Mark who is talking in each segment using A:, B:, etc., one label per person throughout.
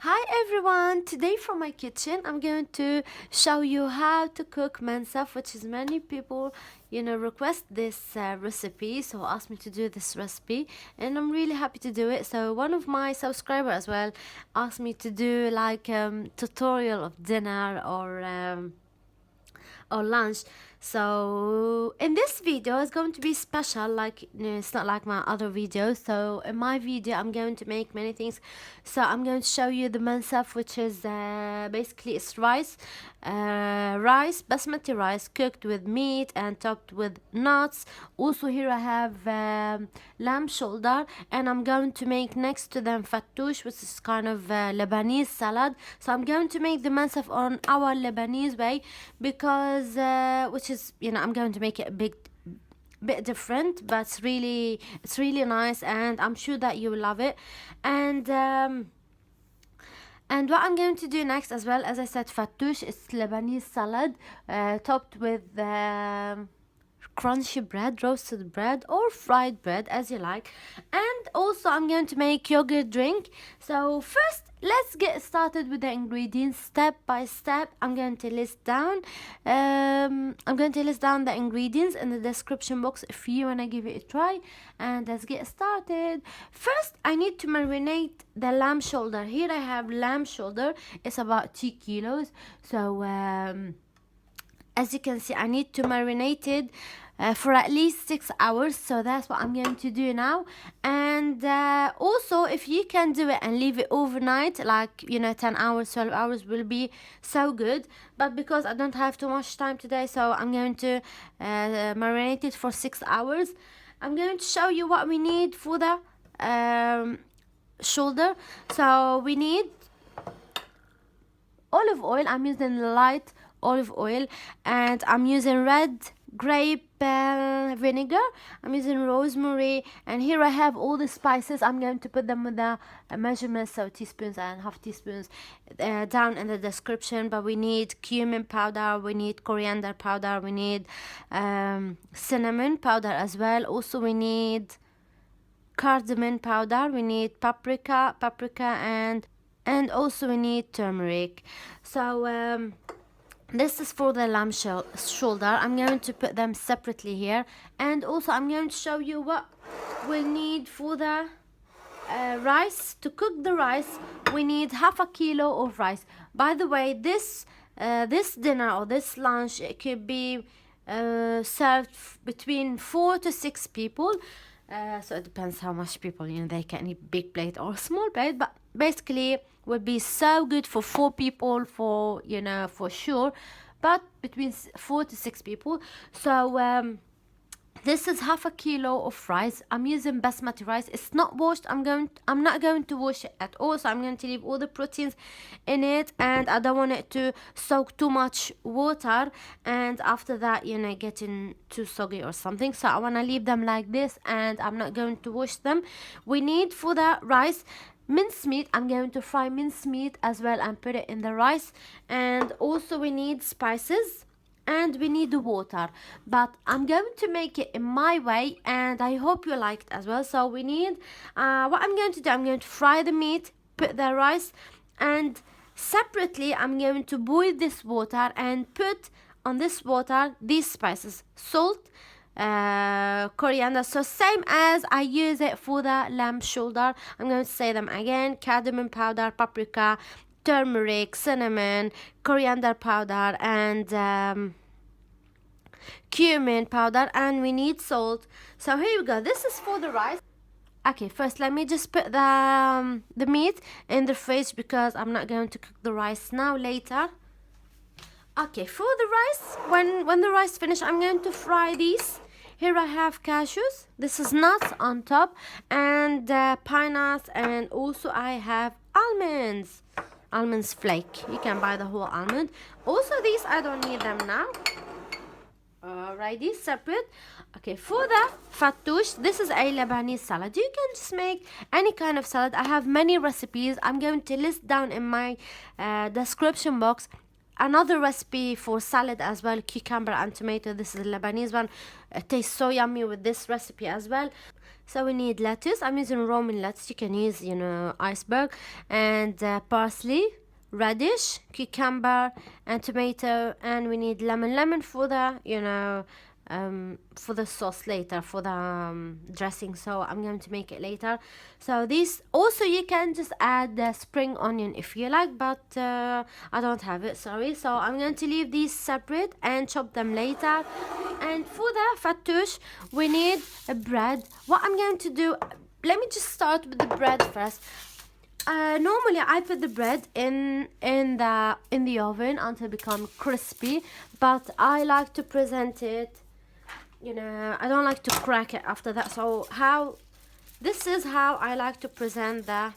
A: Hi everyone, today from my kitchen I'm going to show you how to cook mansaf, which is many people request this recipe, so asked me to do this recipe and I'm really happy to do it. So one of my subscribers as well asked me to do like tutorial of dinner or lunch. So in this video it's going to be special, like it's not like my other videos. So in my video I'm going to make many things. So I'm going to show you the mansaf, which is basically it's rice, basmati rice cooked with meat and topped with nuts. Also here I have lamb shoulder, and I'm going to make next to them fattoush, which is kind of Lebanese salad. So I'm going to make the mansaf on our Lebanese way, because which is I'm going to make it a bit different, but it's really nice and I'm sure that you will love it. And what I'm going to do next, as well as I said, fattoush, it's Lebanese salad topped with crunchy bread, roasted bread or fried bread as you like. And also I'm going to make yogurt drink. So first let's get started with the ingredients step by step. I'm going to list down the ingredients in the description box if you want to give it a try, and let's get started. First I need to marinate the lamb shoulder. Here I have lamb shoulder, it's about 2 kilos. So as you can see, I need to marinate it for at least 6 hours. So that's what I'm going to do now. And also if you can do it and leave it overnight, like 10 hours, 12 hours will be so good. But because I don't have too much time today, so I'm going to marinate it for 6 hours. I'm going to show you what we need for the shoulder. So we need olive oil. I'm using light olive oil, and I'm using red grape vinegar. I'm using rosemary, and here I have all the spices. I'm going to put them with the measurements, so teaspoons and half teaspoons, down in the description. But we need cumin powder, we need coriander powder, we need cinnamon powder as well. Also we need cardamon powder, we need paprika, and also we need turmeric. So this is for the lamb shoulder. I'm going to put them separately here, and also I'm going to show you what we'll need for the rice. To cook the rice we need half a kilo of rice. By the way, this dinner or this lunch, it could be served between 4 to 6 people. So it depends how much people they can eat, big plate or small plate, but basically would be so good for 4 people, for sure, but between 4 to 6 people. So this is half a kilo of rice. I'm using basmati rice. It's not washed. I'm not going to wash it at all. So I'm going to leave all the proteins in it, and I don't want it to soak too much water, and after that getting too soggy or something. So I want to leave them like this, and I'm not going to wash them. We need for the rice mincemeat. I'm going to fry mincemeat as well and put it in the rice. And also we need spices, and we need the water, but I'm going to make it in my way, and I hope you like it as well. So we need what I'm going to do, I'm going to fry the meat, put the rice, and separately I'm going to boil this water and put on this water these spices: salt, coriander, so same as I use it for the lamb shoulder. I'm going to say them again: cardamom powder, paprika, turmeric, cinnamon, coriander powder, and cumin powder, and we need salt. So here we go. This is for the rice. Okay, first let me just put the meat in the fridge, because I'm not going to cook the rice now, later. Okay, for the rice, when the rice finish, I'm going to fry these. Here I have cashews. This is nuts on top, and pine nuts, and also I have almonds flake. You can buy the whole almond. Also these I don't need them now. Alright, these separate. Okay, for the fattoush, this is a Lebanese salad. You can just make any kind of salad. I have many recipes. I'm going to list down in my description box another recipe for salad as well, cucumber and tomato. This is the Lebanese one. It tastes so yummy with this recipe as well. So we need lettuce. I'm using Roman lettuce. You can use, you know, iceberg, and parsley, radish, cucumber, and tomato. And we need lemon for the, you know, for the sauce later, for the dressing. So I'm going to make it later. So these also, you can just add the spring onion if you like, but I don't have it, sorry. So I'm going to leave these separate and chop them later. And for the fattoush, we need a bread. What I'm going to do, let me just start with the bread first. Normally I put the bread in the oven until it becomes crispy, but I like to present it, you know, I don't like to crack it after that. So this is how I like to present the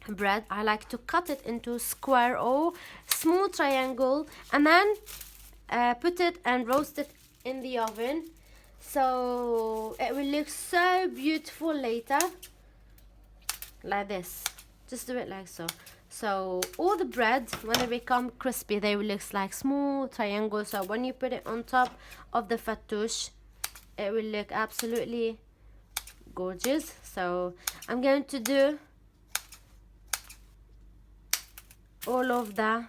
A: bread. I like to cut it into square or small triangle, and then put it and roast it in the oven, so it will look so beautiful later, like this. Just do it like so. So all the bread, when they become crispy, they will look like small triangles. So when you put it on top of the fattoush, it will look absolutely gorgeous. So I'm going to do all of the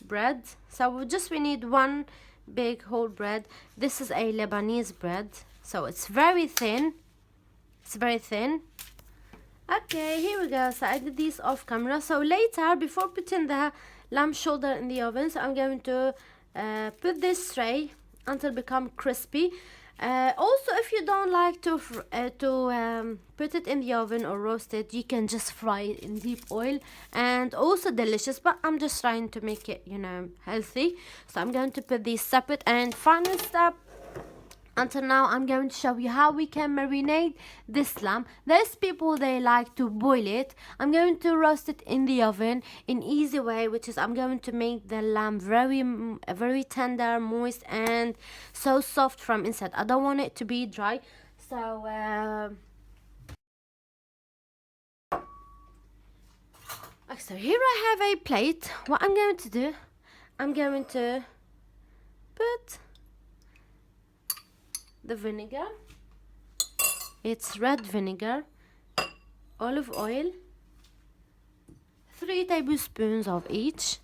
A: bread. So we need one big whole bread. This is a Lebanese bread, so it's very thin. It's very thin. Okay, here we go. So I did these off camera. So later, before putting the lamb shoulder in the oven, so I'm going to put this tray until it become crispy. Also, if you don't like to put it in the oven or roast it, you can just fry it in deep oil, and also delicious. But I'm just trying to make it, you know, healthy. So I'm going to put these separate. And final step, until now, I'm going to show you how we can marinate this lamb. There's people, they like to boil it. I'm going to roast it in the oven in easy way, which is I'm going to make the lamb very tender, moist, and so soft from inside. I don't want it to be dry. So so here I have a plate. What I'm going to do, I'm going to put the vinegar. It's red vinegar, olive oil, 3 tablespoons of each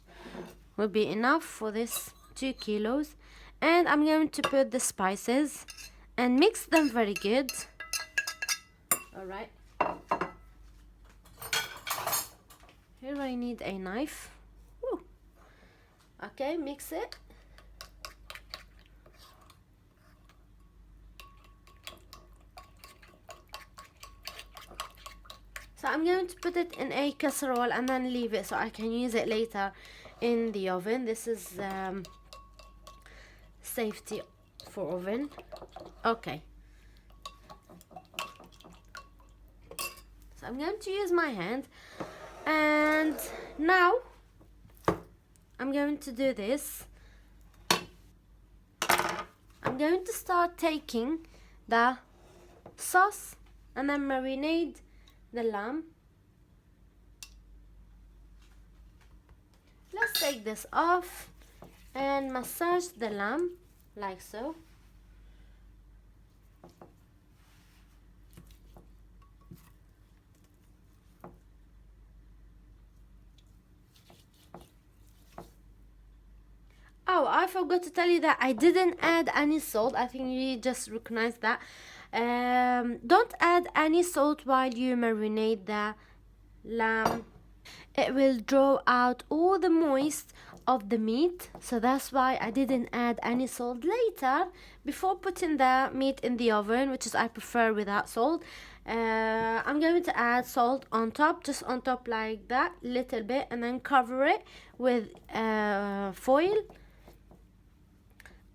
A: will be enough for this 2 kilos. And I'm going to put the spices and mix them very good. Alright, here I need a knife. Woo. Okay, mix it. So I'm going to put it in a casserole and then leave it so I can use it later in the oven. This is safety for oven. Okay. So I'm going to use my hand, and now I'm going to do this. I'm going to start taking the sauce and then marinate the lamb. Let's take this off and massage the lamb like so. Oh, I forgot to tell you that I didn't add any salt. I think you just recognize that. Don't add any salt while you marinate the lamb. It will draw out all the moist of the meat, so that's why I didn't add any salt. Later, before putting the meat in the oven, which is I prefer without salt, I'm going to add salt on top, just on top like that, little bit, and then cover it with foil.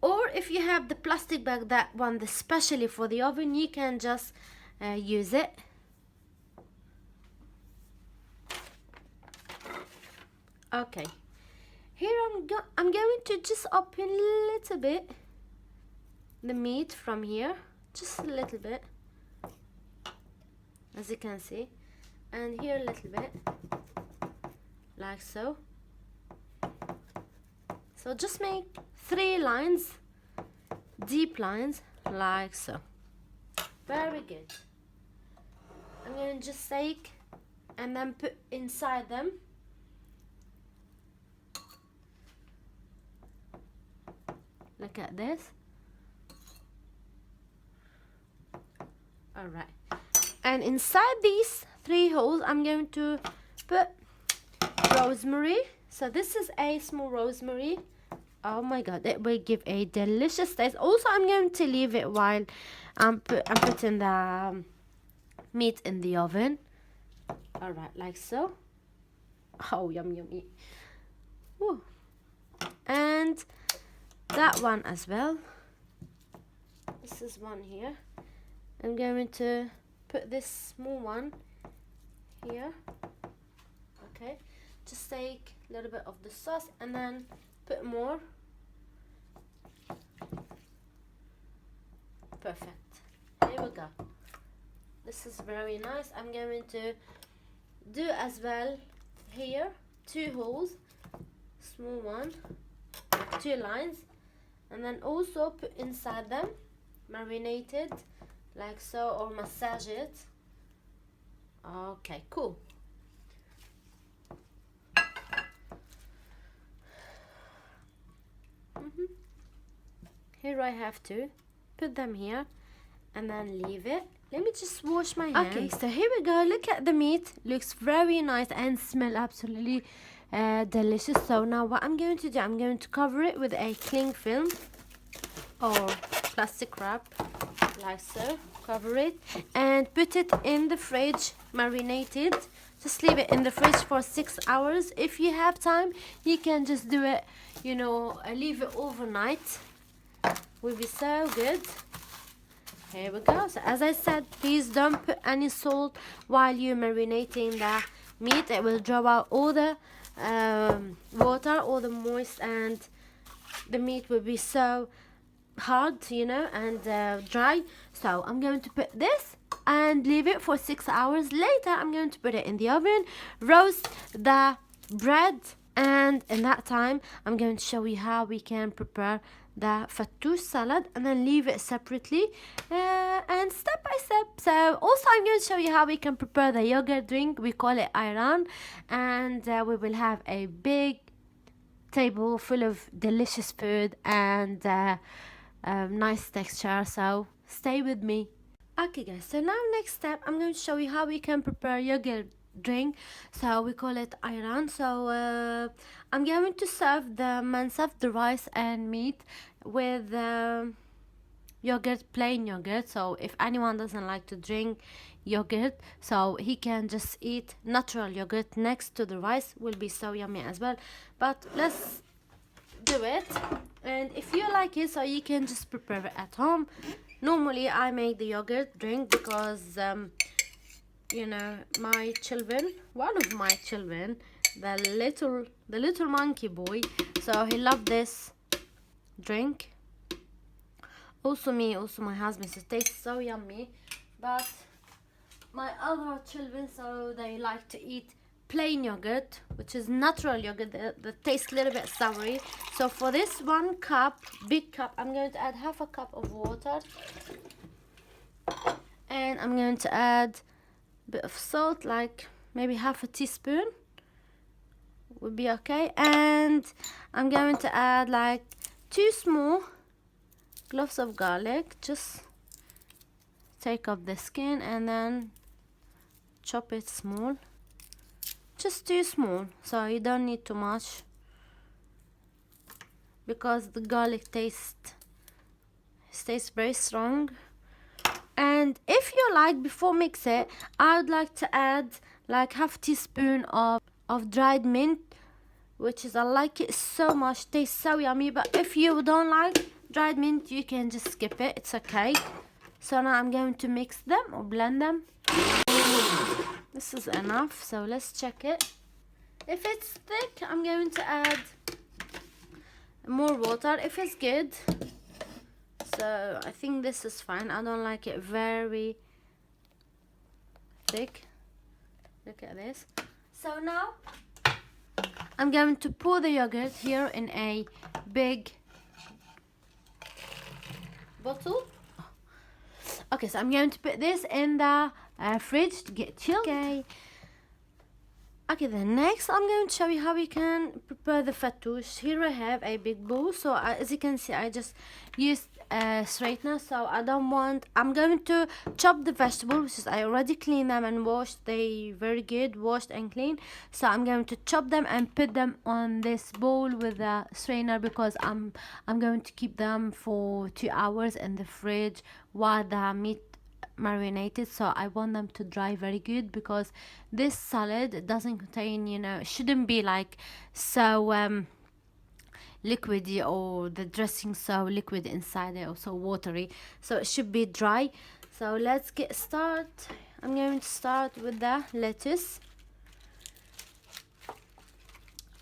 A: Or if you have the plastic bag, that one especially for the oven, you can just use it. Okay, here I'm going to just open a little bit the meat from here, just a little bit, as you can see, and here a little bit, like so. So just make 3 lines, deep lines, like so. Very good. I'm going to just take and then put inside them. Look at this. Alright. And inside these 3 holes, I'm going to put rosemary. So this is a small rosemary. Oh my god, it will give a delicious taste. Also, I'm going to leave it while I'm putting the meat in the oven. Alright, like so. Oh, yummy. Woo. And that one as well. This is one here. I'm going to put this small one here. Okay, just take a little bit of the sauce and then put more. Perfect. Here we go. This is very nice. I'm going to do as well here 2 holes, small one, 2 lines, and then also put inside them marinated like so, or massage it. Okay, cool. Here I have to put them here and then leave it. Let me just wash my hands. Okay, so here we go. Look at the meat. Looks very nice and smell absolutely delicious. So now what I'm going to do, I'm going to cover it with a cling film or plastic wrap, like so. Cover it and put it in the fridge, marinated. Just leave it in the fridge for 6 hours. If you have time, you can just do it, you know, leave it overnight. Will be so good. Here we go. So as I said, please don't put any salt while you're marinating the meat. It will draw out all the water, all the moist, and the meat will be so hard, you know, and dry. So I'm going to put this and leave it for 6 hours. Later, I'm going to put it in the oven, roast the bread, and in that time, I'm going to show you how we can prepare the fattoush salad and then leave it separately and step by step. So also I'm going to show you how we can prepare the yogurt drink. We call it ayran, and we will have a big table full of delicious food and nice texture. So stay with me. Okay guys, so now next step, I'm going to show you how we can prepare yogurt drink. So we call it ayran. So I'm going to serve the mansaf, the rice and meat, with yogurt, plain yogurt. So if anyone doesn't like to drink yogurt, so he can just eat natural yogurt next to the rice. Will be so yummy as well. But let's do it. And if you like it, so you can just prepare it at home. Normally I make the yogurt drink because you know, my children, one of my children, the little monkey boy, so he loved this drink. Also me, also my husband. So it tastes so yummy. But my other children, so they like to eat plain yogurt, which is natural yogurt that tastes a little bit soury. So for this 1 cup, big cup, I'm going to add half a cup of water, and I'm going to add bit of salt, like maybe half a teaspoon would be okay. And I'm going to add like 2 small cloves of garlic. Just take off the skin and then chop it small, just 2 small, so you don't need too much because the garlic taste stays very strong. And if you like, before mix it, I would like to add like half teaspoon of dried mint, which is, I like it so much, tastes so yummy. But if you don't like dried mint, you can just skip it, it's okay. So now I'm going to mix them or blend them. This is enough, so let's check it. If it's thick, I'm going to add more water. If it's good, so I think this is fine. I don't like it very thick. Look at this. So now I'm going to pour the yogurt here in a big bottle. Okay, so I'm going to put this in the fridge to get chilled. Okay, then next I'm going to show you how we can prepare the fattoush. Here I have a big bowl. So as you can see, I just used a straightener. So I'm going to chop the vegetables, which I already cleaned them and washed. They very good, washed and clean. So I'm going to chop them and put them on this bowl with a strainer, because I'm going to keep them for 2 hours in the fridge while the meat marinated. So I want them to dry very good, because this salad doesn't contain, it shouldn't be like so liquidy, or the dressing so liquid inside it or so watery. So it should be dry. So let's get started. I'm going to start with the lettuce.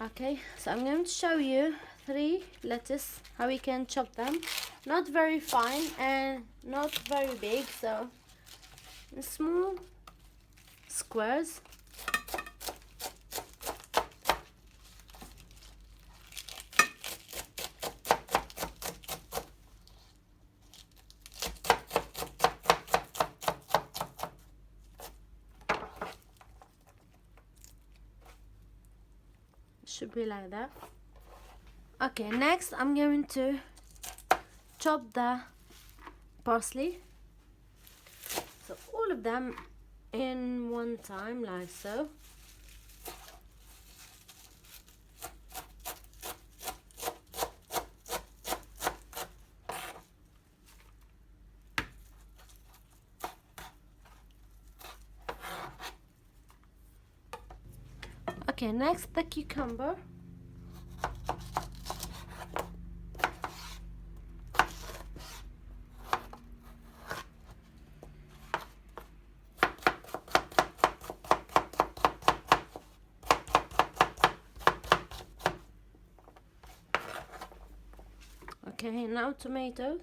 A: Okay, so I'm going to show you 3 lettuce, how we can chop them. Not very fine and not very big, so small squares. Should be like that. Okay, next I'm going to chop the parsley. So all of them in one time, like so. Okay, next the cucumber. Okay, now tomatoes.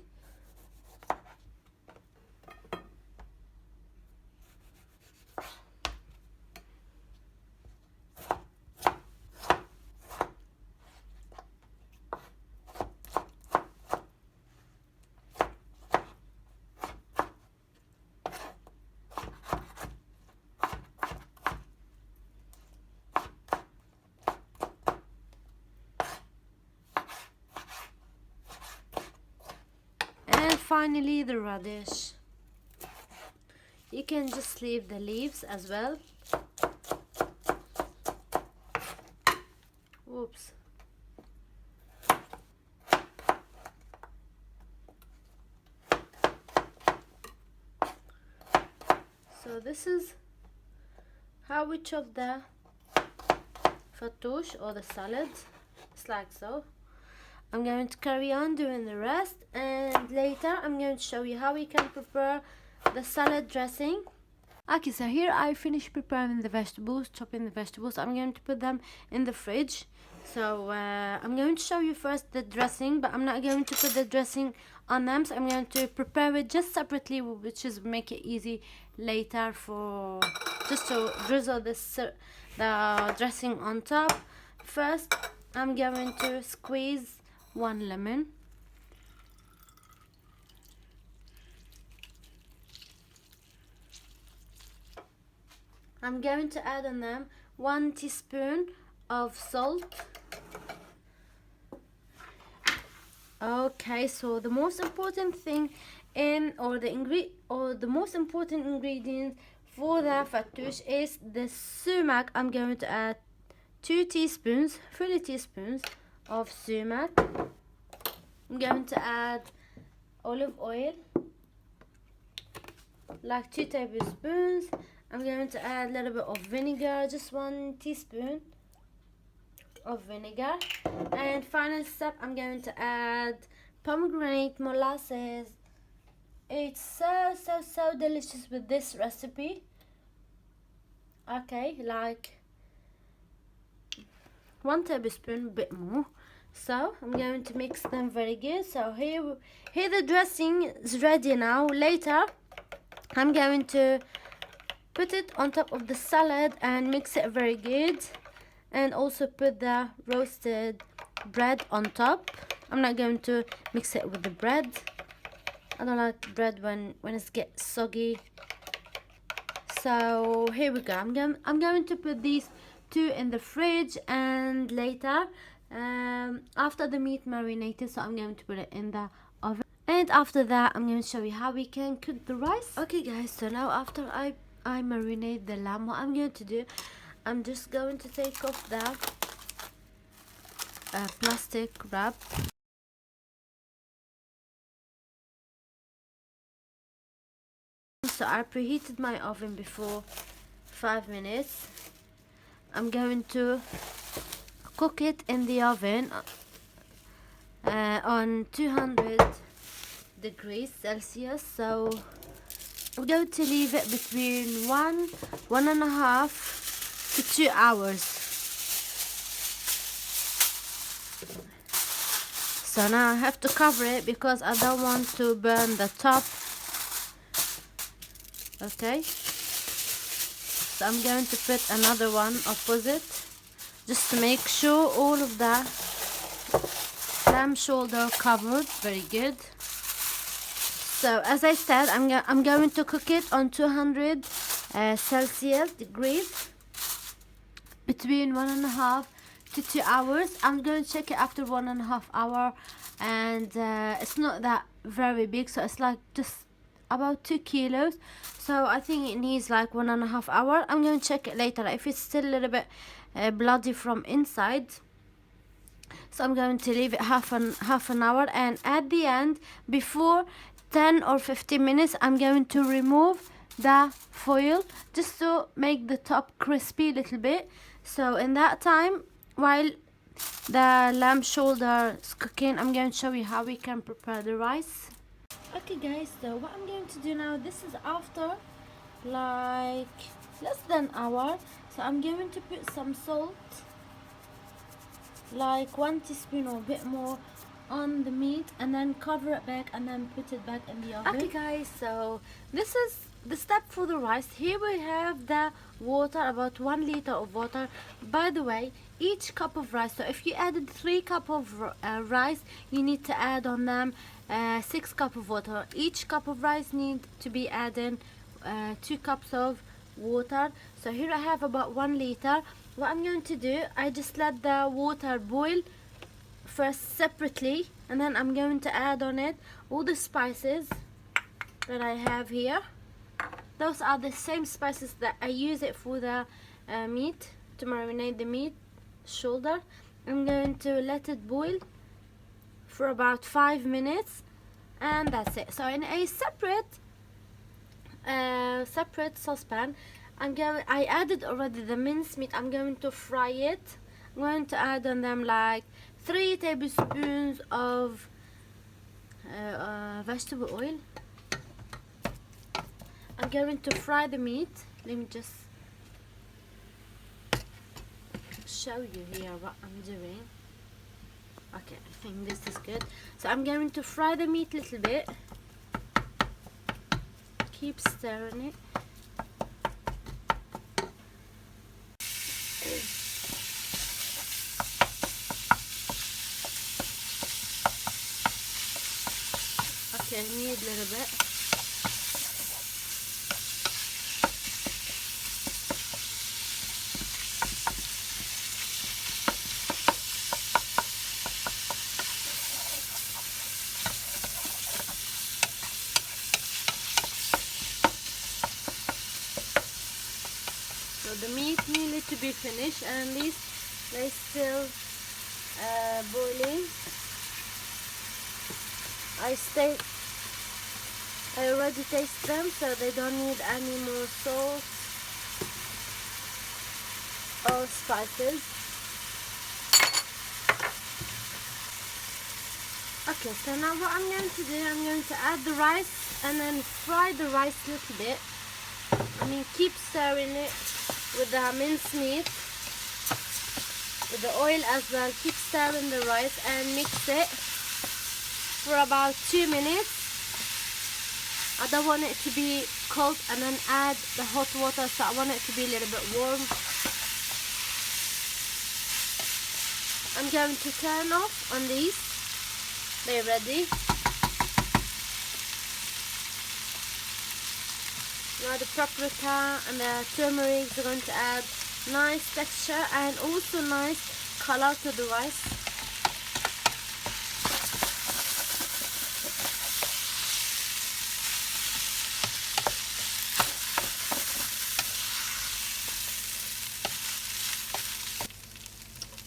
A: And finally the radish. You can just leave the leaves as well. Oops. So this is how we chop the fattoush or the salad. It's like so. I'm going to carry on doing the rest, and later I'm going to show you how we can prepare the salad dressing. Okay, so here I finished preparing the vegetables, chopping the vegetables. I'm going to put them in the fridge. So I'm going to show you first the dressing, but I'm not going to put the dressing on them. So I'm going to prepare it just separately, which is make it easy later for just to drizzle the dressing on top. First, I'm going to squeeze 1 lemon. I'm going to add on them 1 teaspoon of salt. Okay, so the most important thing the most important ingredient for the fattoush is the sumac. I'm going to add 2 teaspoons, 3 teaspoons of sumac. I'm going to add olive oil, like 2 tablespoons. I'm going to add a little bit of vinegar, just 1 teaspoon of vinegar. And final step, I'm going to add pomegranate molasses. It's so delicious with this recipe. Okay, like 1 tablespoon, a bit more. So I'm going to mix them very good. So here the dressing is ready now. Later I'm going to put it on top of the salad and mix it very good, and also put the roasted bread on top. I'm not going to mix it with the bread. I don't like bread when it gets soggy. So here we go. I'm going to put these two in the fridge, and later, after the meat marinated, so I'm going to put it in the oven. And after that, I'm going to show you how we can cook the rice. Okay guys, so now after I marinate the lamb, what I'm going to do, I'm just going to take off the plastic wrap. So I preheated my oven before 5 minutes. I'm going to cook it in the oven on 200 degrees Celsius. So I'm going to leave it between 1.5 to 2 hours. So now I have to cover it because I don't want to burn the top. Okay, so I'm going to put another one opposite, just to make sure all of the lamb shoulder covered very good. So as I said, I'm going to cook it on 200 Celsius degrees between 1.5 to 2 hours. I'm going to check it after 1.5 hour, and it's not that very big, so it's like just about 2 kilos. So I think it needs like 1.5 hour. I'm going to check it later if it's still a little bit bloody from inside. So I'm going to leave it half an hour, and at the end, before 10 or 15 minutes, I'm going to remove the foil just to make the top crispy a little bit. So in that time, while the lamb shoulder is cooking, I'm going to show you how we can prepare the rice. Okay guys, so what I'm going to do now, this is after like less than an hour. So I'm going to put some salt, like 1 teaspoon or a bit more, on the meat, and then cover it back and then put it back in the oven. Okay guys, so this is the step for the rice. Here we have the water, about 1 liter of water. By the way, each cup of rice, so if you added 3 cups of rice, you need to add on them 6 cups of water. Each cup of rice need to be adding 2 cups of water. So here I have about 1 liter. What I'm going to do, I just let the water boil first separately, and then I'm going to add on it all the spices that I have here. Those are the same spices that I use it for the meat, to marinate the meat shoulder. I'm going to let it boil for about 5 minutes, and that's it. So in a separate saucepan, I added already the minced meat. I'm going to fry it. I'm going to add on them like 3 tablespoons of vegetable oil. I'm going to fry the meat. Let me just show you here what I'm doing. Okay, I think this is good. So I'm going to fry the meat a little bit. Keep stirring it. Okay, I need a little bit. So the meat needed to be finished, and these they still boiling. I already taste them, so they don't need any more salt or spices. Okay, so now what I'm going to do, I'm going to add the rice and then fry the rice a little bit. I mean, keep stirring it with the minced meat, with the oil as well. Keep stirring the rice and mix it for about 2 minutes. I don't want it to be cold and then add the hot water, so I want it to be a little bit warm. I'm going to turn off on these they're ready. Now the paprika and the turmeric are going to add nice texture and also nice color to the rice.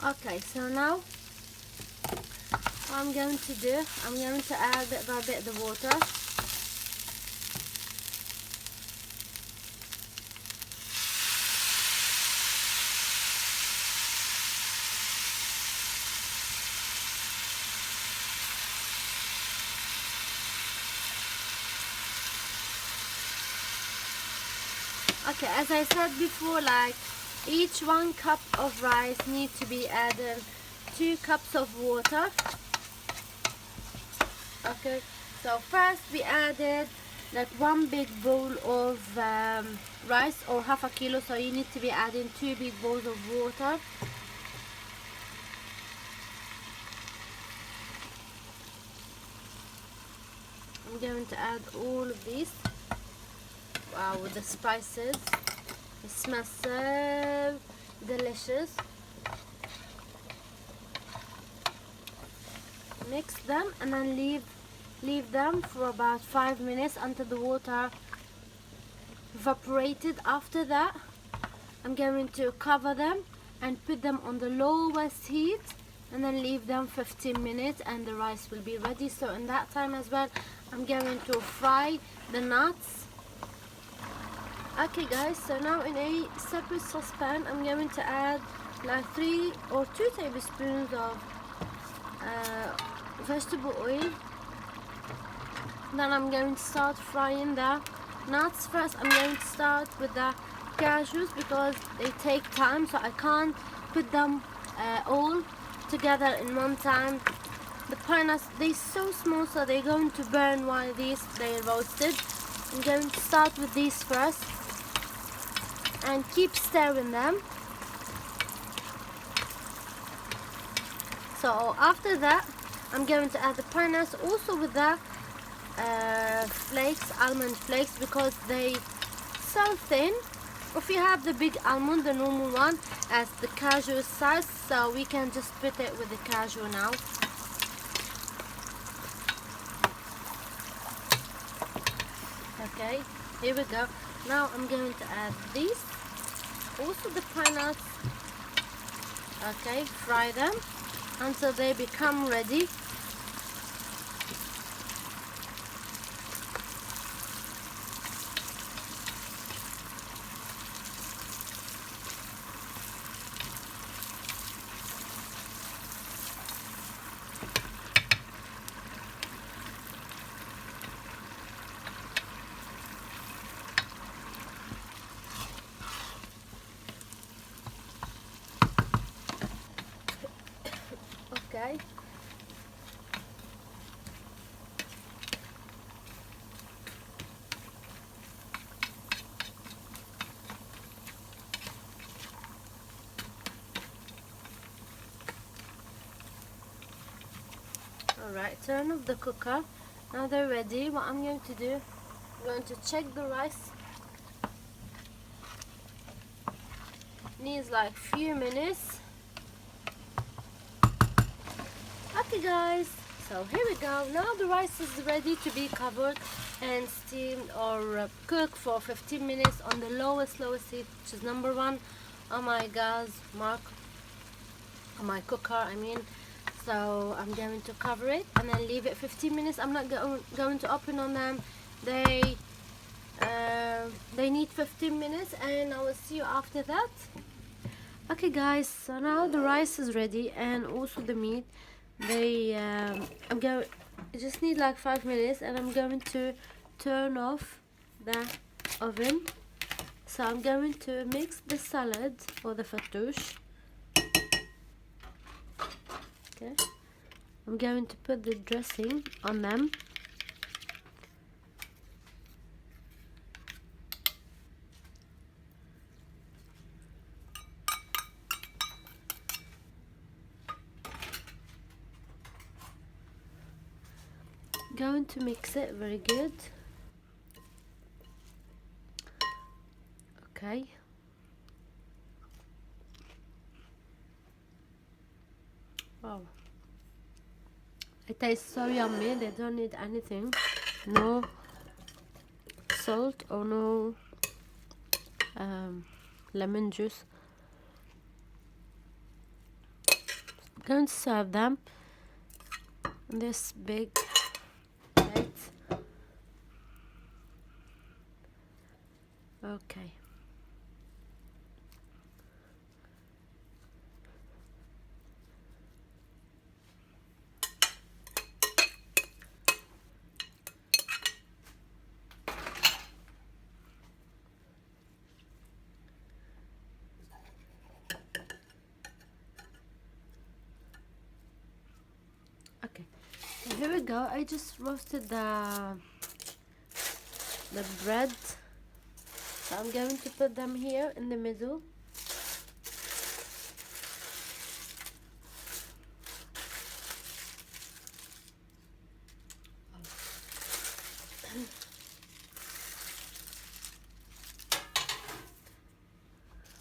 A: Okay, so now what I'm going to do, I'm going to add bit by bit the water. Okay, as I said before, like each 1 cup of rice needs to be added 2 cups of water. Okay, so first we added like 1 big bowl of rice, or half a kilo, so you need to be adding 2 big bowls of water. I'm going to add all of these. Wow, with the spices, it smells so delicious. Mix them and then leave them for about 5 minutes until the water evaporated. After that, I'm going to cover them and put them on the lowest heat and then leave them 15 minutes and the rice will be ready. So in that time as well, I'm going to fry the nuts. Okay guys, so now in a separate saucepan, I'm going to add like 3 or 2 tablespoons of vegetable oil. Then I'm going to start frying the nuts. First I'm going to start with the cashews because they take time, so I can't put them all together in one time. The pine nuts, they're so small, so they're going to burn while they're roasted. I'm going to start with these first and keep stirring them. So after that, I'm going to add the pine nuts also with the flakes, almond flakes, because they so thin. If you have the big almond, the normal one, as the cashew size, so we can just put it with the cashew now. Okay, here we go. Now I'm going to add these, also the pine nuts. Okay, fry them until they become ready. Okay. Alright, turn off the cooker. Now they're ready. What I'm going to do, I'm going to check the rice. Needs like few minutes. Okay guys, so here we go. Now the rice is ready to be covered and steamed or cooked for 15 minutes on the lowest heat, which is number 1 on my gas mark, on my cooker I mean. So I'm going to cover it and then leave it 15 minutes. I'm not going to open on them. They need 15 minutes and I will see you after that. Okay guys, so now the rice is ready and also the meat. I just need like 5 minutes and I'm going to turn off the oven. So I'm going to mix the salad or the fattoush. Okay, I'm going to put the dressing on them. going to mix it very good. Okay. Wow. It tastes so yummy. They don't need anything. No salt or no lemon juice. I'm going to serve them in this big plate. Okay. Okay, so here we go. I just roasted the bread, so I'm going to put them here in the middle.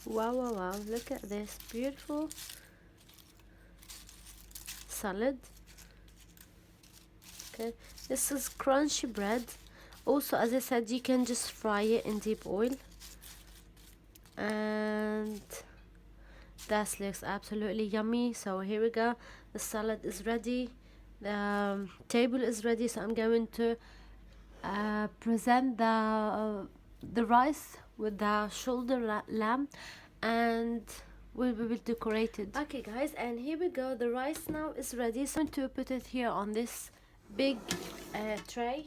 A: Wow, wow, wow, look at this beautiful salad. Okay, this is crunchy bread. Also, as I said, you can just fry it in deep oil, and that looks absolutely yummy. So here we go, the salad is ready, the table is ready. So I'm going to present the rice with the shoulder lamb, and we will decorate it. Okay guys, and here we go, the rice now is ready. So I'm going to put it here on this big tray.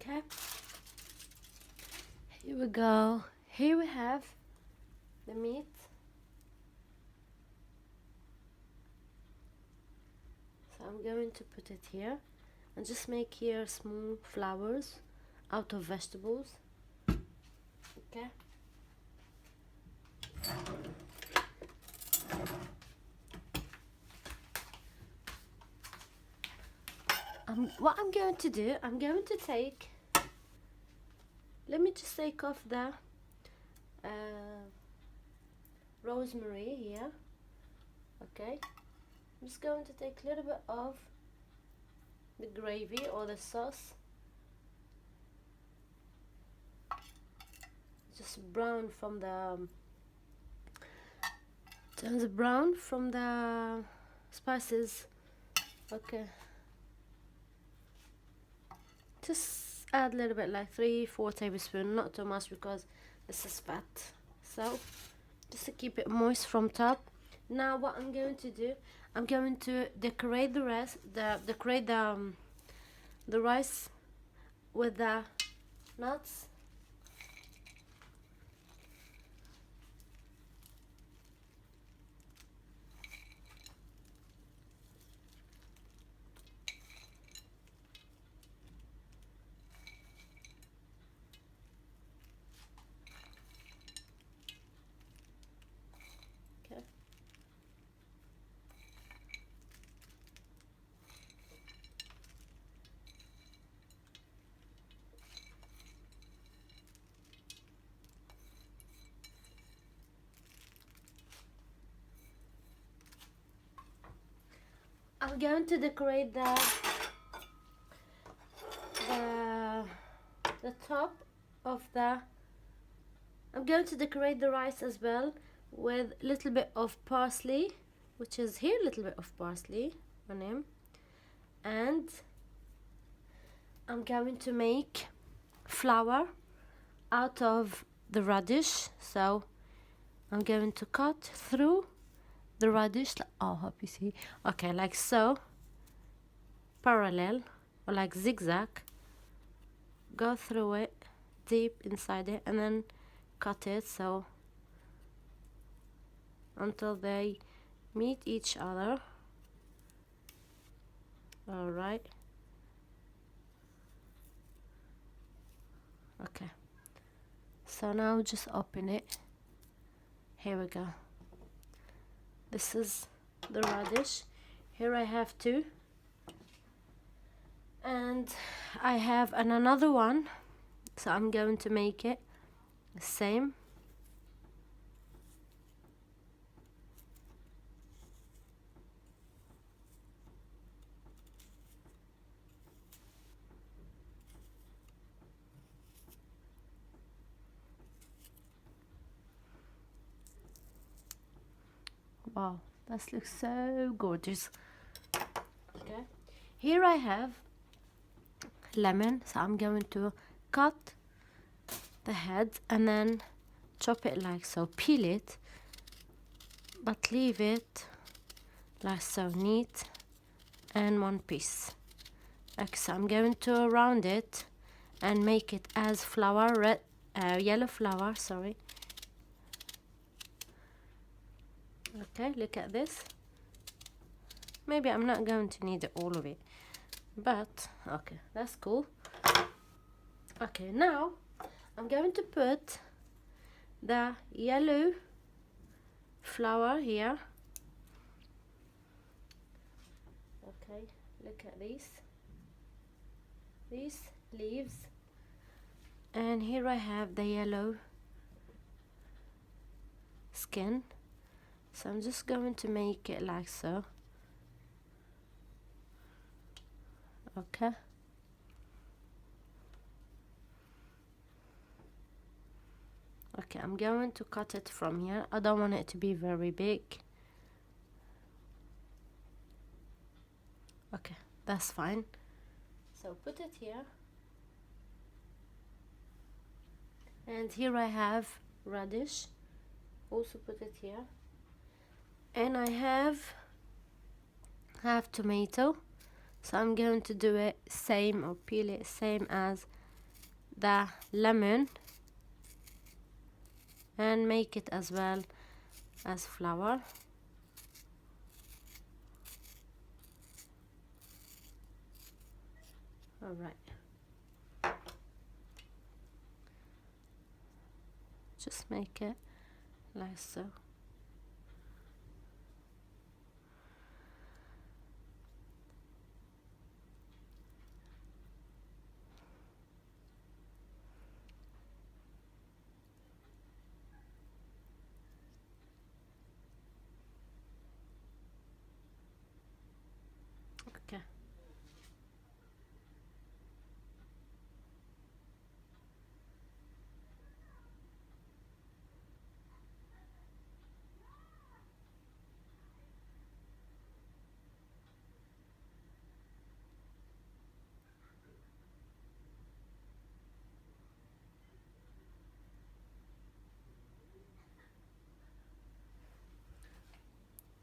A: Okay, here we go. Here we have the meat. So I'm going to put it here and just make here small flowers out of vegetables. Okay. What I'm going to do, I'm going to take, let me just take off the rosemary here. Okay, I'm just going to take a little bit of the gravy or the sauce, just brown from the turns brown from the spices. Okay, just add a little bit, like 3-4 tablespoons, not too much because this is fat, so just to keep it moist from top. Now what I'm going to do, I'm going to decorate the rest, decorate the rice with the nuts. Okay. I'm going to decorate the top of the, I'm going to decorate the rice as well with a little bit of parsley, which is here, a little bit of parsley on him, and I'm going to make flour out of the radish. So I'm going to cut through the radish, oh, hope you see, okay, like so, parallel or like zigzag, go through it deep inside it, and then cut it so until they meet each other. All right, Okay, so now just open it. Here we go. This is the radish. Here I have two, and I have another one, so I'm going to make it the same. Wow, this looks so gorgeous. Okay, here I have lemon, so I'm going to cut the head and then chop it like so. Peel it, but leave it like so, neat and one piece. Okay, so I'm going to round it and make it as flour, yellow flour, sorry. Okay, look at this. Maybe I'm not going to need all of it, but okay, that's cool. Okay, now I'm going to put the yellow flour here. Okay, look at these leaves, and here I have the yellow skin, so I'm just going to make it like so. Okay, okay, I'm going to cut it from here. I don't want it to be very big. Okay, that's fine. So put it here, and here I have radish, also put it here, and I have tomato, so I'm going to do it same, or peel it same as the lemon, and make it as well as flour. All right, just make it like so. Okay,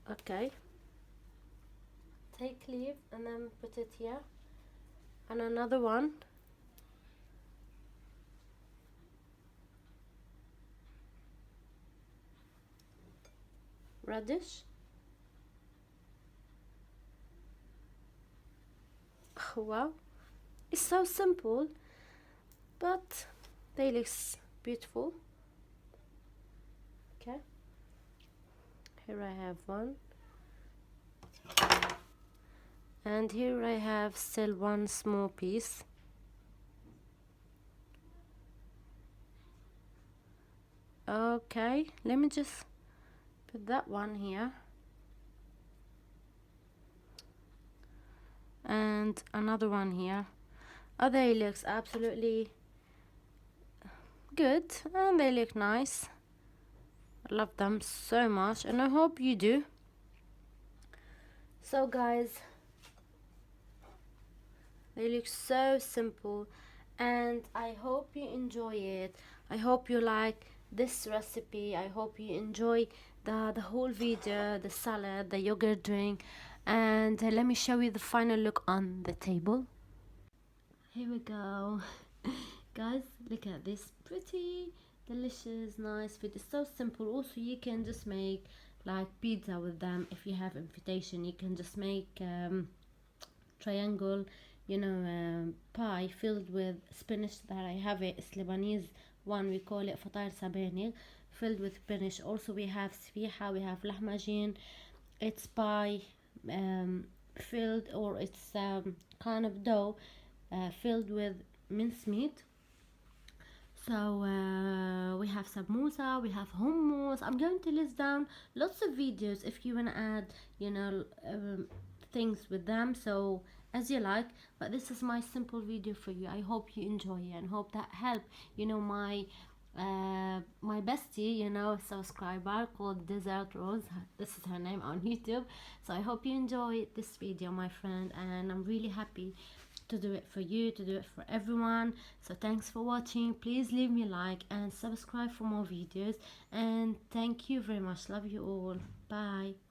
A: okay, take leaf and then put it here, and another one. Radish. Oh, wow, it's so simple, but they look beautiful. Okay, here I have one, and here I have still one small piece. Okay, let me just put that one here, and another one here. Oh, they looks absolutely good, and they look nice. I love them so much, and I hope you do. So guys, they look so simple, and I hope you enjoy it. I hope you like this recipe. I hope you enjoy the whole video, the salad, the yogurt drink, and let me show you the final look on the table. Here we go. Guys, look at this pretty delicious nice food. It's so simple. Also, you can just make like pizza with them. If you have invitation, you can just make triangle pie filled with spinach that I have. It's Lebanese one, we call it فطاير سبانخ, filled with spinach. Also we have سفيحة, we have lahmacun. It's pie filled, or it's kind of dough filled with mincemeat. So we have samosa, we have hummus. I'm going to list down lots of videos if you want to add, things with them. So as you like, but this is my simple video for you. I hope you enjoy it and hope that help. My bestie, subscriber called Desert Rose. This is her name on YouTube. So I hope you enjoy this video, my friend, and I'm really happy to do it for you, to do it for everyone. So thanks for watching. Please leave me a like and subscribe for more videos, and thank you very much. Love you all. Bye.